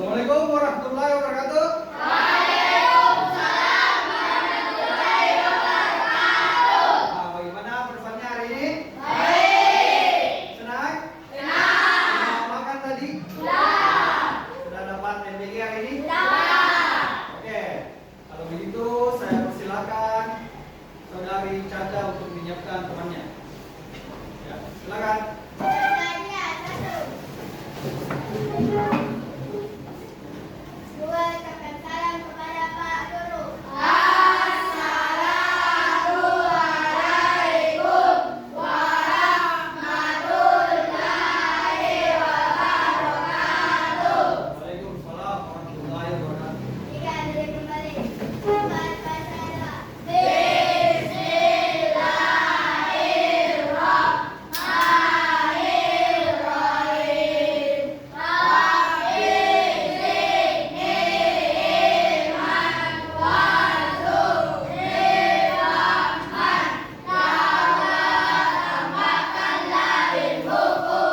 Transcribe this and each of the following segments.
Assalamualaikum warahmatullahi wabarakatuh. Waalaikumsalam warahmatullahi wabarakatuh. Nah, bagaimana performanya hari ini? Baik. Senang? Senang. Sudah makan tadi? Sudah. Sudah dapat MBG hari ini? Sudah. Oke, kalau begitu saya persilakan saudari Caca untuk menyiapkan temannya. Ya, silakan. Dua, ucapkan salam kepada Pak Guru. Assalamualaikum warahmatullahi wabarakatuh. Waalaikumsalam warahmatullahi wabarakatuh. Tiga, dari kembali. Empat, baca. Bismillahirrahmanirrahim. Rabbi zidni ilman warzuqni fahman. Tambahkanlah ilmuku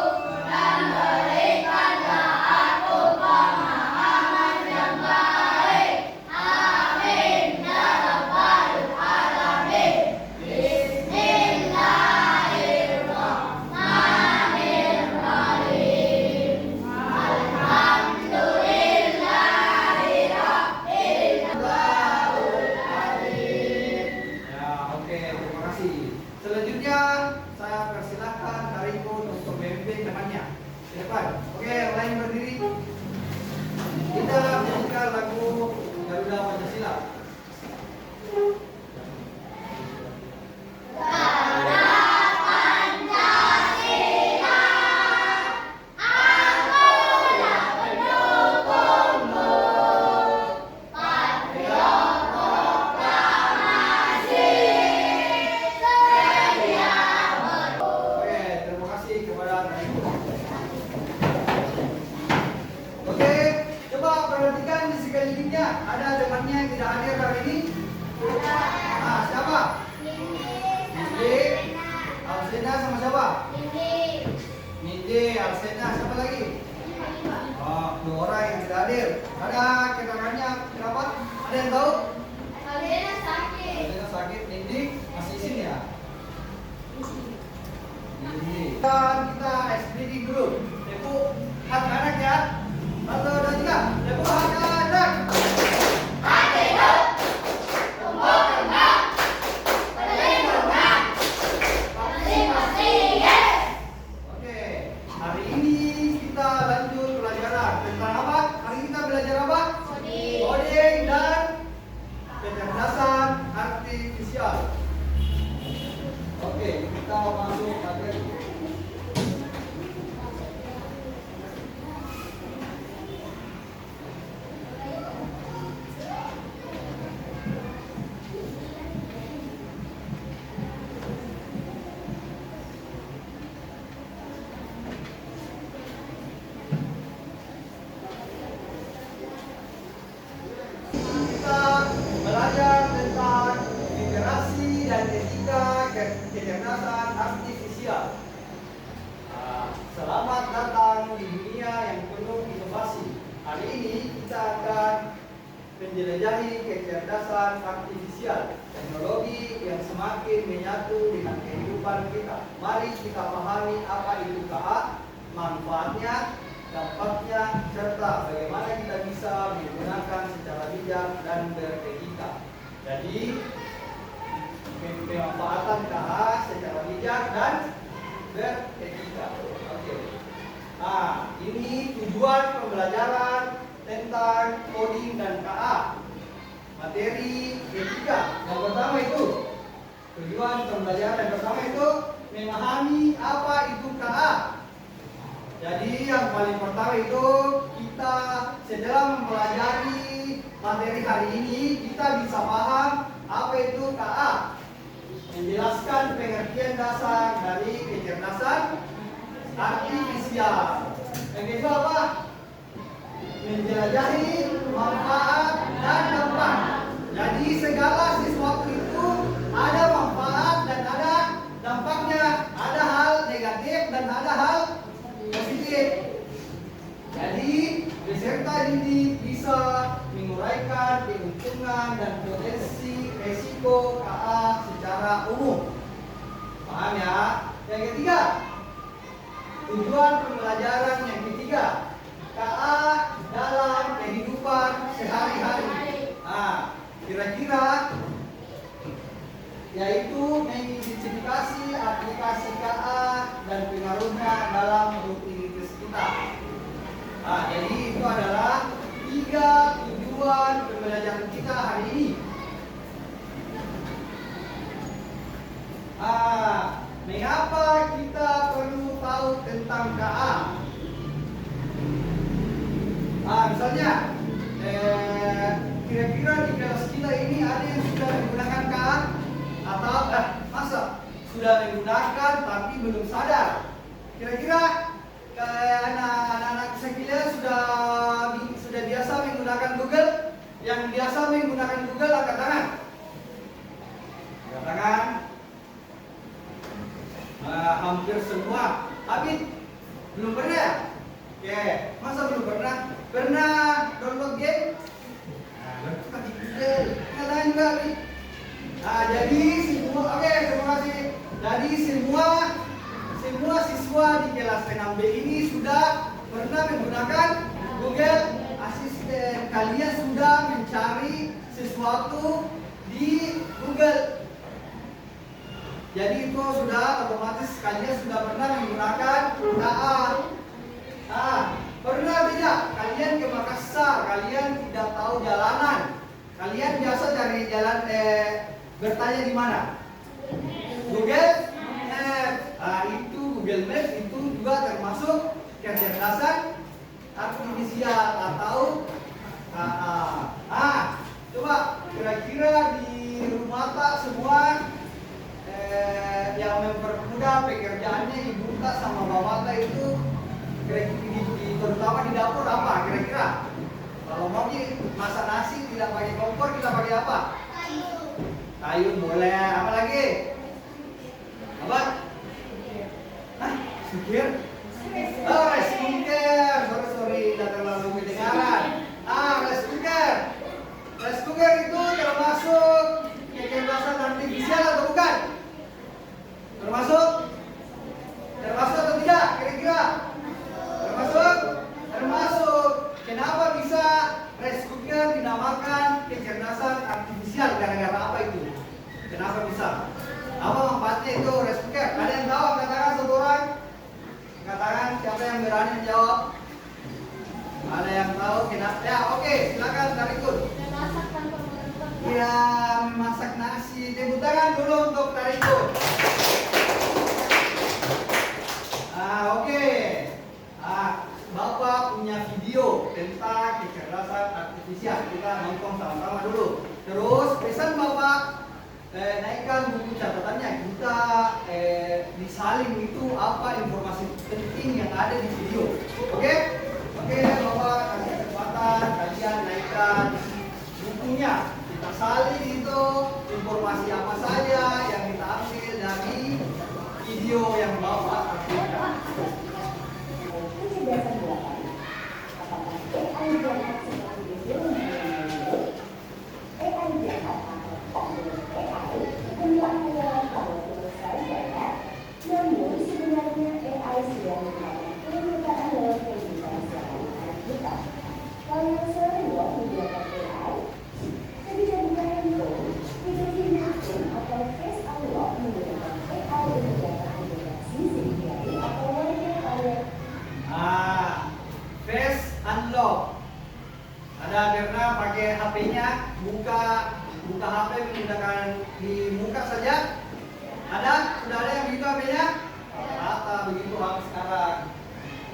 dan berikanlah aku pemahaman yang baik. Amin ya rabbal alamin. Bismillahirrahmanirrahim. Ya, oke, terima kasih. Selanjutnya saya persilahkan Hariko untuk membimbing temannya ke depan. Oke, yang lain berdiri. Kita menyanyikan lagu Garuda Pancasila. Oke, terima kasih kepada Hariko. Oke, coba perhatikan di sekelilingnya. Ada temannya yang tidak hadir hari ini? Nah, siapa? Alsena sama siapa? Nindi, Alsena, siapa lagi? Oh, dua orang yang tidak hadir. Ada keterangannya berapa? Ada yang tahu? Alsena sakit, Nindi masih di sini ya? Nindi. Dan kita SPD dulu. Tepuk anak-anak ya. Satu, dua, tiga. Tepuk anak-anak. Oke, hari ini kita lanjut pelajaran tentang apa? Hari ini kita belajar apa? Coding dan kecerdasan artifisial. Oke, kita masuk materi. Kita belajar tentang literasi dan etika kecerdasan artifisial. Selamat datang di dunia yang penuh inovasi. Hari ini kita akan menjelajahi kecerdasan artifisial, teknologi yang semakin menyatu dengan kehidupan kita. Mari kita pahami apa itu KA, manfaatnya, dampaknya, serta bagaimana kita bisa menggunakan secara bijak dan beretika. Jadi, pemanfaatan KA secara bijak dan beretika. Oke. Nah, ini tujuan pembelajaran tentang coding dan KA. Materi etika. Yang pertama itu tujuan pembelajaran yang pertama itu memahami apa itu KA. Jadi yang paling pertama itu kita setelah mempelajari materi hari ini kita bisa paham apa itu KA. Menjelaskan pengertian dasar dari kecerdasan artifisial. Yang kedua apa? Menjelajahi manfaat dan dampak. Jadi segala sesuatu itu ada manfaat dan ada dampaknya. Ada hal negatif dan ada hal positif. Jadi beserta kita ini bisa menguraikan keuntungan dan potensi resiko KA secara umum. Paham ya? Yang ketiga, tujuan pembelajaran yang ketiga, KA dalam kehidupan sehari-hari. Nah, kira-kira yaitu mengidentifikasi aplikasi KA dan pengaruhnya dalam rutinitas kita. Nah, jadi itu adalah 3 tujuan pembelajaran kita hari ini. Mengapa kita perlu tahu tentang KA? Misalnya, kira-kira di kelas kita ini ada yang sudah menggunakan KA atau masa sudah menggunakan tapi belum sadar? Kira-kira anak-anak sekalian sudah biasa menggunakan Google? Yang biasa menggunakan Google angkat tangan. Angkat tangan. Hampir semua. Habis belum pernah ya? Oke, masa belum pernah? Pernah download game? Pakai Google. Angkat tangan juga, Habis. Jadi semua, oke, terima kasih. Jadi semua siswa di kelas 6B ini sudah pernah menggunakan Google Assistant. Kalian sudah mencari sesuatu di Google. Jadi itu sudah otomatis kalian sudah pernah menggunakan KA. Pernah tidak kalian ke Makassar, kalian tidak tahu jalanan, kalian biasa cari jalan bertanya di mana? Google Maps. Itu Google Maps itu juga termasuk kecerdasan artifisial atau KA. Coba kira-kira di rumah tak semua yang mempermudah pekerjaannya ibu tak sama bapak tak itu terutama di dapur apa kira-kira? Kalau mau masak nasi tidak pakai kompor, kita pakai apa? Kayu boleh. Apa lagi? Apa? Sukir? Rice cooker. Sorry, tidak terlalu kedengaran. Rice cooker. Rice cooker itu termasuk kecerdasan artifisial atau bukan? Termasuk atau tidak? Kira-kira? Termasuk. Kenapa bisa rice cooker dinamakan kecerdasan artifisial? Gara-gara apa itu? Kenapa bisa? Apa manfaatnya itu rice cooker? Ada yang tahu? Katakan satu orang. Katakan siapa yang berani menjawab? Ada yang tahu? Kenapa? Ya, oke, silakan Tarikun. Ya, memasak nasi. Tepuk tangan dulu untuk Tarikun. Oke. Bapak punya video tentang kecerdasan artifisial. Kita nonton sama-sama dulu. Terus pesan Bapak naikkan buku catatannya. Kita disalin itu apa informasi penting yang ada di video. Oke, Bapak kasih kesempatan kalian naikkan bukunya. Kita salin itu informasi apa saja yang kita ambil dari video yang Bapak hasilkan. Penjelasan 8. Apakah AI jahat seperti video AI jahat atau menurut AI hanya adalah kalau selesai jahat, namun sebenarnya AI sudah merupakan kenyataan dalam kehidupan sehari-hari kita. Kalau yang sering menggunakan AI, ketika buka handphone, fitur fitur atau face unlock menggunakan AI untuk dapat mendeteksi security atau wajah face unlock. Ada karena pakai HP-nya buka HP menggunakan di muka saja. Sudah ada yang begitu HP-nya? Rata begitu HP sekarang.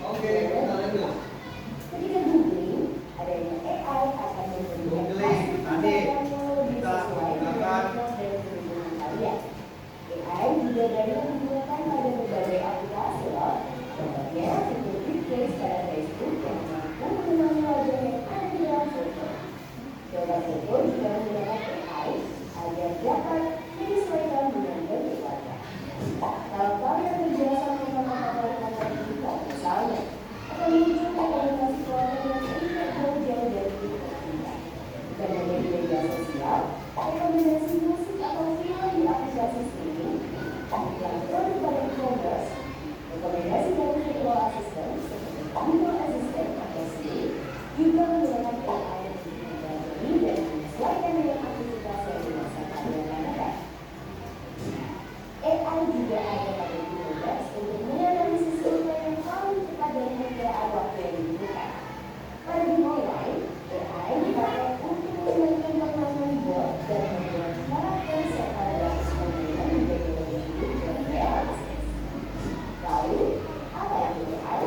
Oke, kita lanjut. Ketika googling, adanya AI akan Googling tadi kita menggunakan AI juga dapat digunakan pada berbagai aplikasi loh. Contohnya seperti case pada Facebook yang mampu mengenali wajah yang ada di dalam foto. Coba foto juga menggunakan AI agar dapat menyesuaikan dengan bentuk wajah. Kalau kalian berjasa sama foto digital misalnya, akan juga menggunakan AI untuk mempelajari dan menyesuaikan dengan aktivitas yang dirasakan oleh anak. AI juga ada pada Google untuk menganalisis info yang paling cepat dan perkiraan waktu yang dibutuhkan. Pada dimulai, AI dipakai untuk mengembangkan pengalaman bot dan membuat karakter serta grafis pemainan menjadi lebih hidup dan realistis. Lalu, apa itu AI?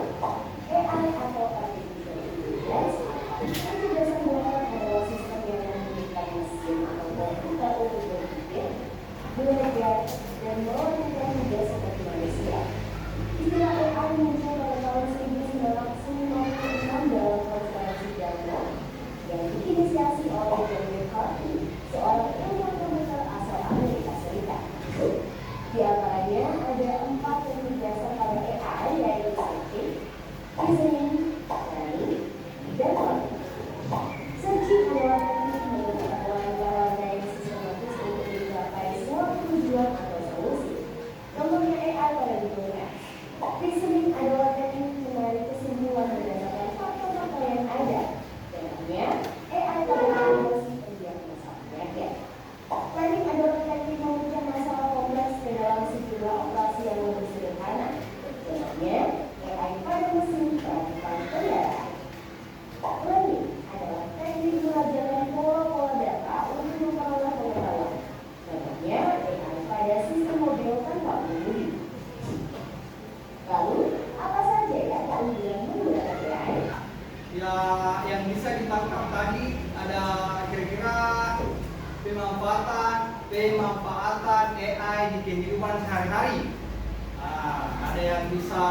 AI atau Artificial Intelligence penjelasan dasar adalah sistem yang memungkinkan mesin atau komputer untuk berpikir, belajar, dan melakukan tugas seperti manusia. Istilah AI muncul pada tahun 1996 dalam konferensi Stanford yang diinisiasi oleh John McCarthy, seorang ilmuwan komputer asal Amerika Serikat. Di antaranya ada 4 teknik dasar pada AI, yaitu searching, reasoning, learning, dan learning. Searching adalah teknik menggunakan warna-warna yang sistematis untuk mencapai suatu tujuan atau solusi. Contohnya AI pada Google Maps. Reasoning adalah teknik menarik kesimpulan berdasarkan fakta-fakta yang ada. Contohnya AI pada aplikasi pendiagnosa penyakit. Learning adalah teknik memecah masalah kompleks ke dalam sejumlah operasi yang lebih sederhana. Contohnya AI pada mesin perangkat kendaraan. Learning adalah teknik belajar pola-pola data untuk memperoleh pengetahuan. Contohnya AI pada sistem mobil tanpa pengemudi. Lalu, apa saja ya keunggulan menggunakan AI? Ya, yang bisa ditangkap tadi ada kira-kira pemanfaatan AI di kehidupan sehari-hari. Ada yang bisa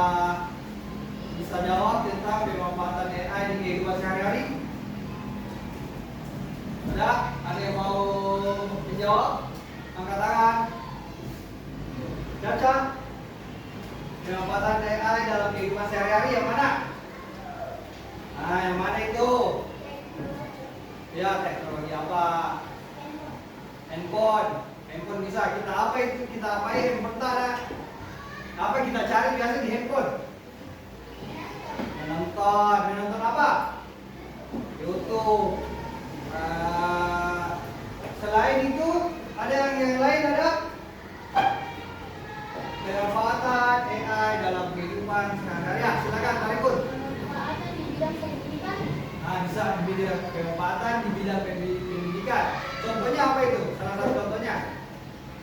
jawab tentang pemanfaatan AI di kehidupan sehari-hari? Ada yang mau menjawab? Angkat tangan. Caca, pemanfaatan AI dalam kehidupan sehari-hari yang mana? Yang mana itu? Ya, teknologi apa? Handphone bisa. Kita apain handphone tadi? Apa kita cari biasa di handphone? Menonton apa? YouTube. Selain itu, ada yang lain ada? Pemanfaatan AI dalam kehidupan sehari-hari. Ya, silakan Pak Rikun. Pemanfaatan di bidang pendidikan. Bisa di bidang pemanfaatan di bidang pendidikan. Contohnya apa itu? Salah satu contohnya.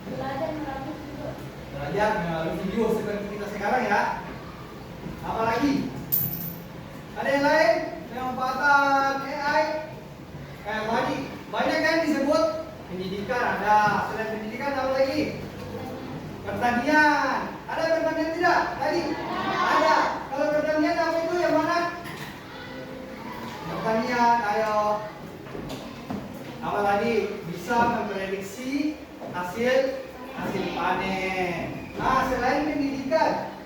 Belajar melalui video. Belajar melalui video seperti kita sekarang ya. Apalagi? Ada yang lain? Pemanfaatan AI kayak tadi banyak kan disebut pendidikan ada. Selain pendidikan apa lagi? Pertanian. Ada pertanian tidak? Tadi? Ada. Kalau pertanian apa itu yang mana? Pertanian, ayo. Apa tadi? Bisa memprediksi hasil panen. Selain pendidikan,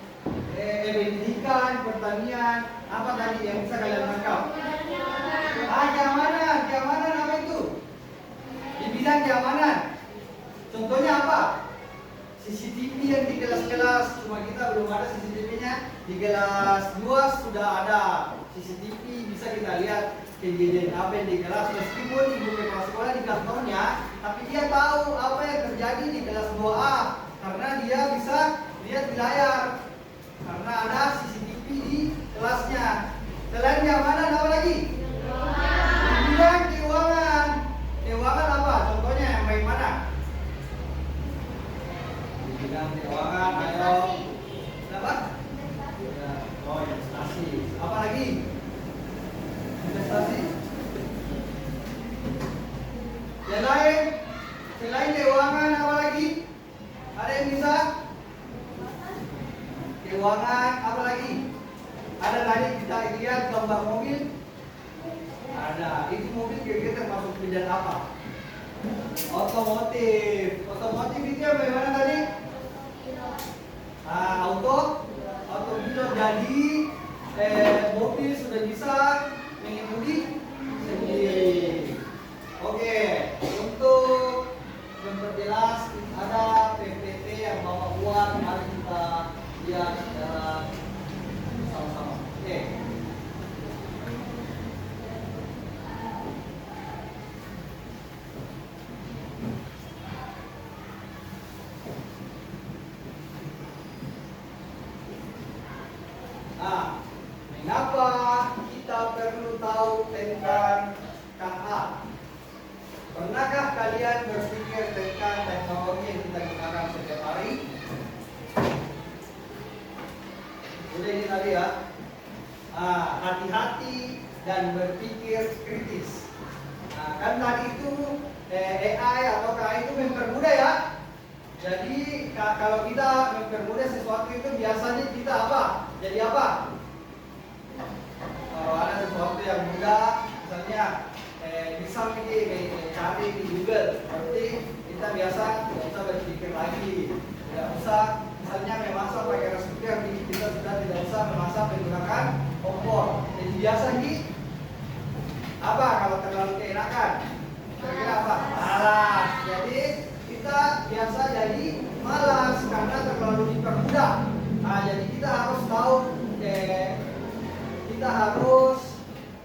pertanian, apa tadi yang bisa kalian tangkap? Keamanan apa itu? Di bidang keamanan. Contohnya apa? CCTV yang di kelas-kelas, cuma kita belum ada CCTV-nya. Di kelas 2 sudah ada CCTV, bisa kita lihat kejadian apa yang di kelas. Meskipun ibu kepala sekolah di kantornya, tapi dia tahu apa yang terjadi di kelas 2A karena dia bisa lihat di layar karena ada CCTV di kelasnya. Selain keamanan apa lagi? Di bidang keuangan. Keuangan apa? Contohnya yang baik mana? Di bidang keuangan, ayo. Apa? Oh, investasi. Apa lagi? Investasi. Yang lain? Selain keuangan apa lagi? Ada yang bisa? Keuangan apa lagi? Ada tadi kita lihat gambar mobil. Ada. Itu mobil kira-kira termasuk bidang apa? Otomotif. Otomotif itu yang bagaimana tadi? Auto pilot. Jadi mobil sudah bisa mengemudi sendiri. Oke, untuk memperjelas ada PPT yang bawa buat, mari kita lihat secara sama-sama. Oke. tentang KA. Pernahkah kalian berpikir tentang teknologi yang kita gunakan setiap hari? Udah ini tadi ya. Hati-hati dan berpikir kritis. Kan tadi itu AI atau KA itu mempermudah ya. Jadi kalau kita mempermudah sesuatu itu biasanya kita apa? Jadi apa? Kalau ada sesuatu yang mudah, misalnya bisa cari di Google, berarti kita biasa tidak usah berpikir lagi, tidak usah misalnya memasak pakai rice cooker, kita sudah tidak usah memasak menggunakan kompor. Jadi biasa ini apa kalau terlalu keenakan? Kira-kira apa? Malas. Jadi kita biasa jadi malas karena terlalu dipermudah. Jadi kita harus tahu, kita harus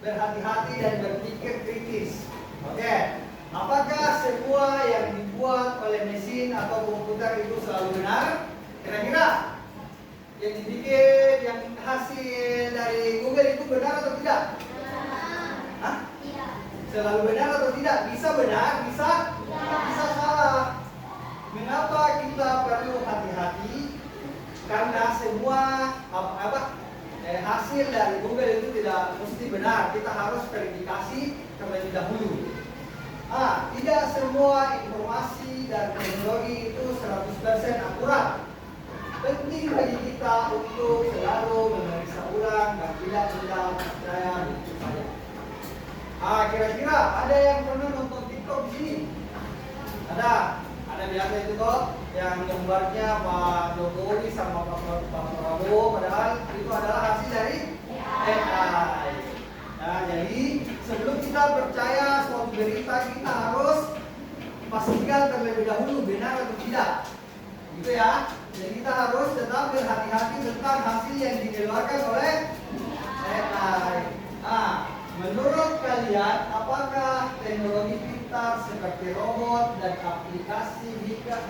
berhati-hati dan berpikir kritis. Oke, apakah semua yang dibuat oleh mesin atau komputer itu selalu benar? Kira-kira yang dibikin, yang hasil dari Google itu benar atau tidak? Hah? Selalu benar atau tidak? Bisa benar, bisa salah. Mengapa kita perlu hati-hati? Karena semua hasil dari Google itu tidak mesti benar. Kita harus verifikasi terlebih dahulu. Tidak semua informasi dan teknologi itu 100% akurat. Penting bagi kita untuk selalu memeriksa ulang dan tidak mudah percaya begitu saja. Kira-kira ada yang pernah nonton TikTok di sini? Ada biasa itu kok yang gambarnya Pak Jokowi sama Pak Prabowo, padahal itu adalah hasil dari AI. Jadi sebelum kita percaya suatu berita, kita harus pastikan terlebih dahulu benar atau tidak, gitu ya. Jadi kita harus tetap berhati-hati tentang hasil yang dikeluarkan oleh AI. Menurut kalian, apakah teknologi pintar seperti robot dan aplikasi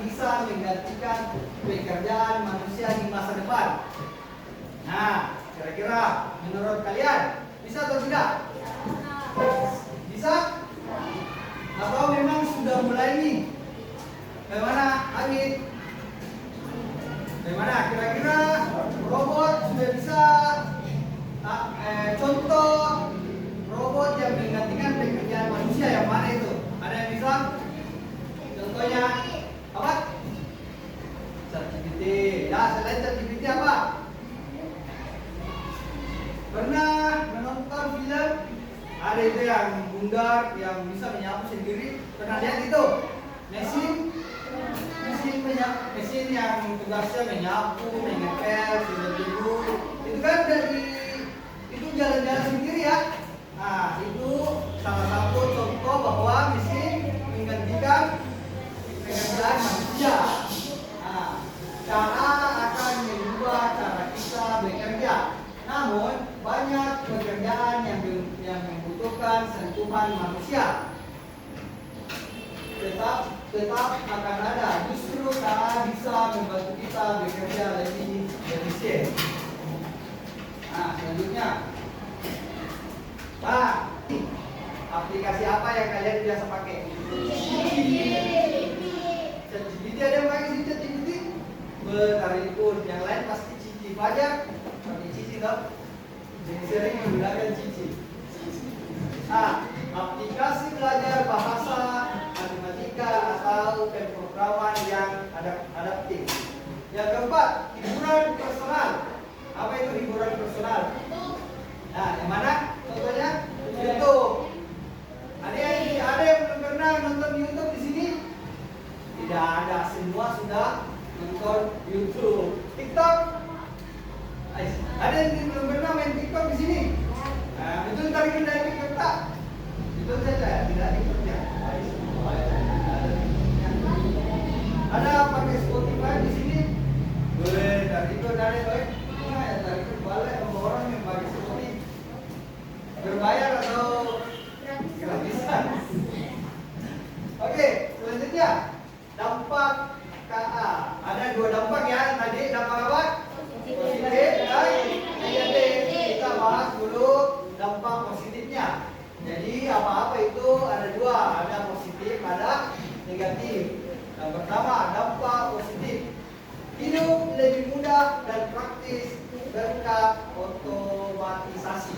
bisa menggantikan pekerjaan manusia di masa depan? Kira-kira menurut kalian bisa atau tidak? Bisa? Atau memang sudah mulai nih? Bagaimana, Agit? Bagaimana? Kira-kira robot sudah bisa? Contoh robot yang menggantikan pekerjaan manusia yang mana itu? Ada yang bisa? Contohnya apa? ChatGPT. Ya, selain ChatGPT apa? Pernah menonton film? Ada itu yang bundar, yang bisa menyapu sendiri. Pernah lihat itu? Mesin yang tugasnya menyapu, mengepel, sudah tidur. Itu kan itu jalan-jalan sendiri ya. Itu salah satu contoh bahwa mesin menggantikan pekerjaan manusia. Cara akan mengubah cara kita bekerja. Namun banyak pekerjaan yang membutuhkan sentuhan manusia tetap akan ada. Justru cara bisa membantu kita bekerja lebih efisien. Selanjutnya, aplikasi apa yang kalian biasa pakai? ChatGPT. Ada yang pakai ChatGPT? Beraripun yang lain pasti Cici Fajar. Pakai Cici toh? Jadi sering menggunakan Cici. Aplikasi belajar bahasa, matematika atau pemrograman yang adaptif. Yang keempat, hiburan personal. Apa itu hiburan personal? Yang mana? Contohnya YouTube. Ada yang belum pernah nonton YouTube di sini? Tidak ada, semua sudah nonton YouTube. TikTok? Ada yang belum pernah main TikTok di sini? Betul tadi kita TikTok tak? Betul saja, tidak TikToknya. Ada pakai Spotify di sini? Boleh, dari itu dari baik. Dari itu balik orang yang pakai Spotify. negatif. Yang pertama, dampak positif. Hidup lebih mudah dan praktis berkat otomatisasi.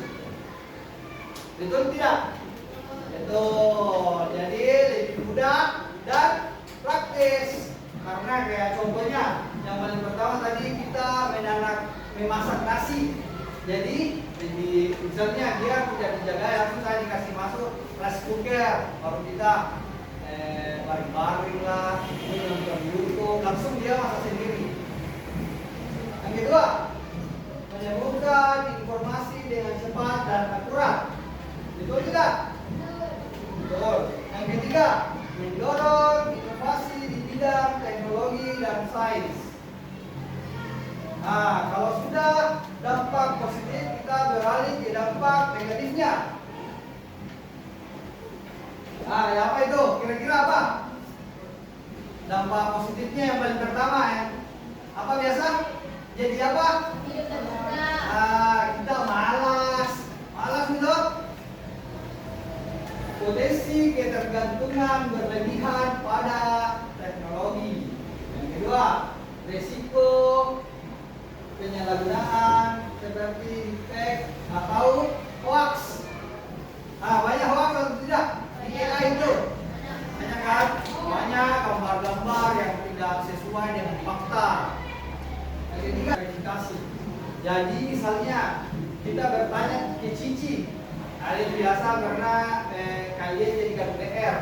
Betul tidak? Betul. Jadi lebih mudah dan praktis. Karena kayak contohnya, yang paling pertama tadi kita memasak nasi. Jadi misalnya dia tidak dijaga, langsung saya dikasih masuk rice cooker, baru kita baring-baring lah, nonton YouTube, langsung dia masak sendiri. Yang kedua, menyambungkan informasi dengan cepat dan akurat. Betul tidak? Betul. Yang ketiga, mendorong inovasi di bidang teknologi dan sains. Nah, kalau sudah dampak positif, kita beralih ke dampak negatifnya. Nah, ya apa itu? Kira-kira apa? Dampak positifnya yang paling pertama ya. Apa biasa? Jadi apa? Kita malas. Malas betul? Potensi ketergantungan berlebihan pada teknologi. Yang kedua, resiko penyalahgunaan seperti fake atau hoax. Banyak hoax atau tidak? Di AI itu banyak kan? Banyak gambar-gambar yang tidak sesuai dengan fakta. Yang ketiga, verifikasi. Jadi misalnya kita bertanya ke Cici, hari biasa karena kalian jadikan PR.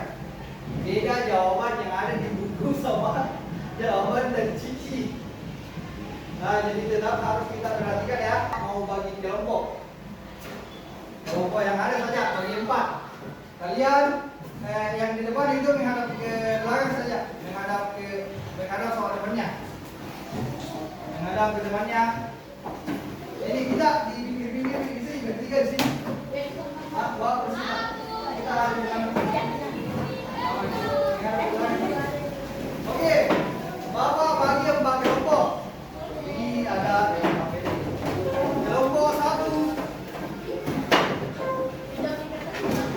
Beda jawaban yang ada di buku sama jawaban dari Cici. Nah, jadi tetap harus kita perhatikan ya, mau bagi kelompok. Kelompok yang ada saja bagi 4. Kalian yang di depan itu menghadap ke belakang saja, menghadap sama temannya. Menghadap ke temannya. Ini kita di pinggir-pinggir di sini, bertiga di sini. Bawa bersama. Kita harus menghadap. Oke, Bapak bagi 4 kelompok. Ini ada kelompok 1.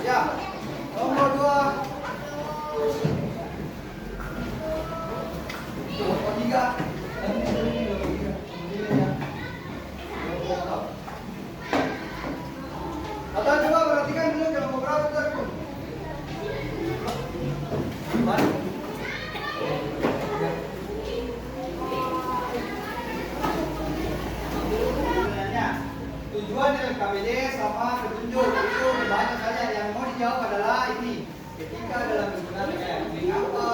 Ya, kelompok 2. Kelompok 3. Atau coba perhatikan dulu kelompok berapa tadi. Tujuan LKPD sama petunjuk itu banyak saja. Yang mau dijawab adalah ini. Ketika dalam penggunaan mengapa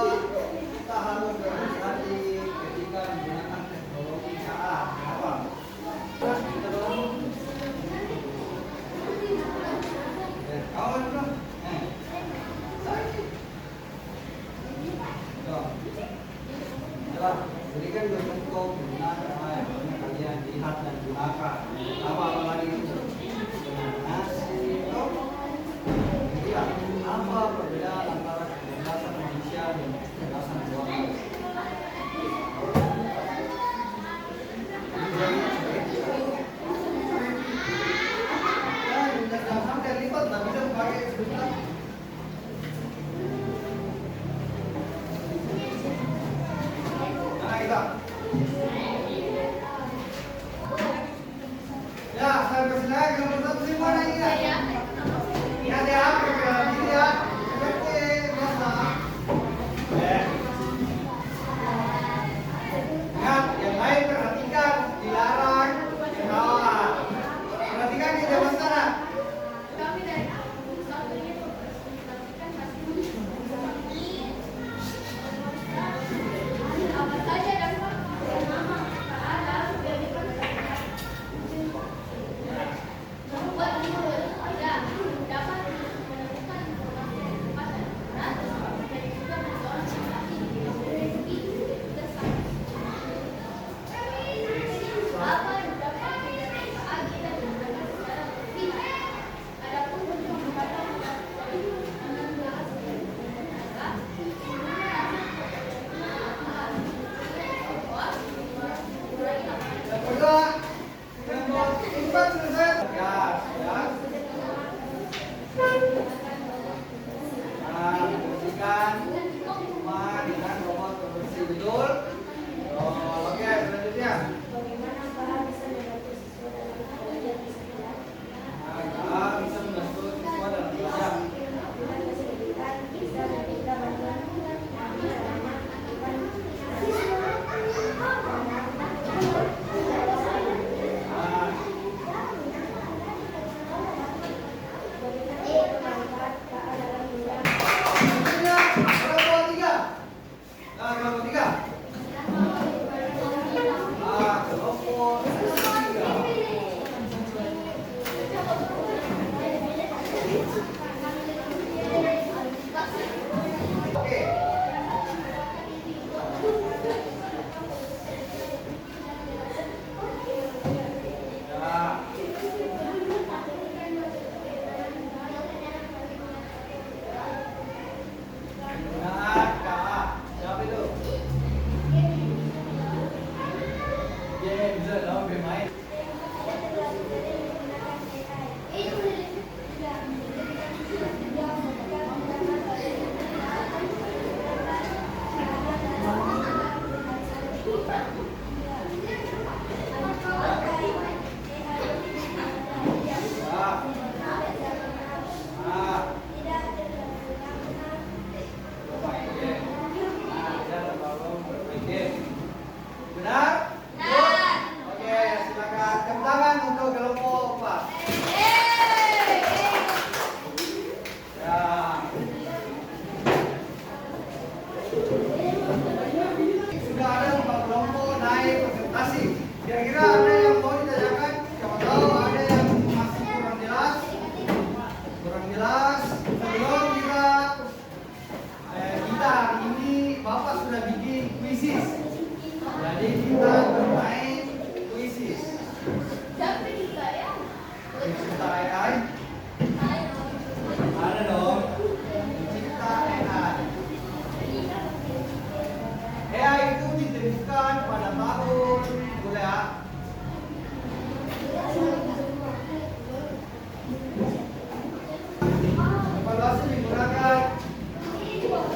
kita harus berhati-hati ketika menggunakan teknologi salah. Kenapa? Kita dulu. Kawan dulu. Coba berikan contoh penggunaan yang kalian lihat dan gunakan. Apa lagi itu? Nasi itu. Iya. Apa perbedaan antara kecerdasan manusia dan kecerdasan buatan? Jangan sampai lipat, tak bisa pakai sebentar. Nah, kita Bapak sudah bikin kuisis. Jadi kita bermain kuisis. Pencipta AI. Ada dong. Pencipta AI. AI itu ditemukan pada tahun boleh ya? Evaluasi menggunakan kuisis.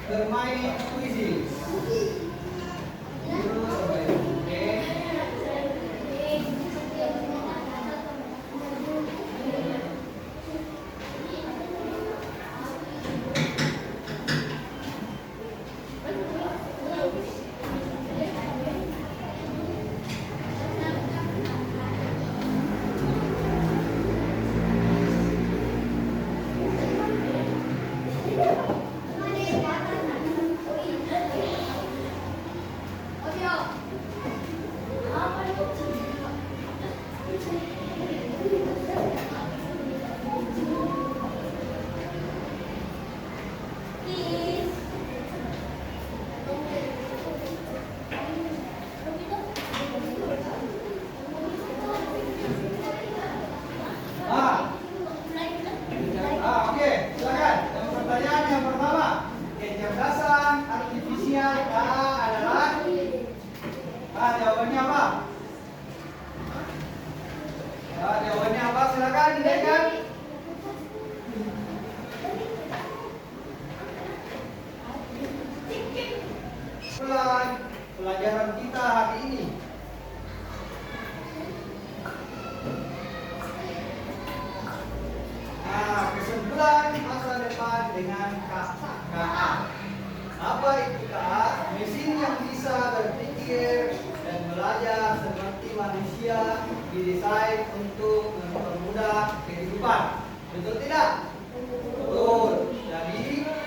Bermain kuisis. Oke, silakan. Yang pertanyaan yang pertama, kecerdasan artifisial adalah jawabannya apa? Jawabannya apa? Silakan dinaikkan. Pelajaran kita hari ini. Kesimpulan masa depan dengan KA. Apa itu KA? Mesin yang bisa berpikir dan belajar seperti manusia didesain untuk mempermudah kehidupan. Betul tidak? Betul. Jadi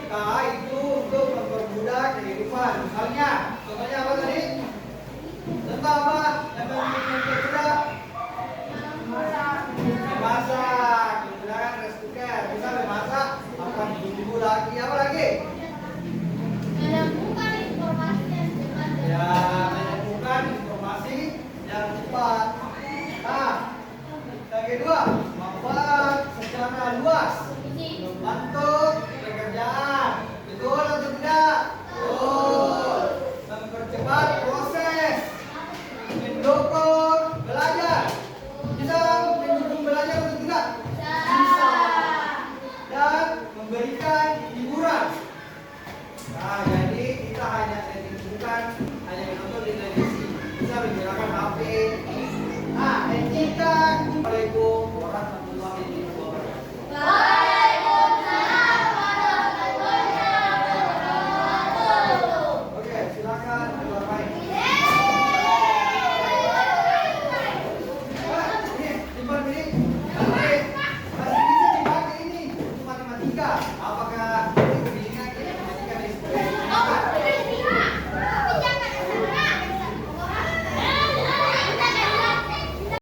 KA itu untuk mempermudah kehidupan. Misalnya, contohnya apa tadi? Contoh apa? Yang mempermudah? Memasak. Menggunakan rice cooker. Bisa memasak. Apa bumbu lagi? Apa lagi? Menemukan informasi yang cepat. Ya, menemukan informasi yang cepat. Nah, yang kedua, manfaat secara luas, membantu pekerjaan. Betul atau tidak? Betul. Mempercepat proses, mendukung belajar. Bisa mendukung belajar atau tidak? Bisa. Dan memberikan hiburan. Nah, jadi kita hanya menonton di televisi, bisa menggunakan HP. Nah, etika. Assalamualaikum.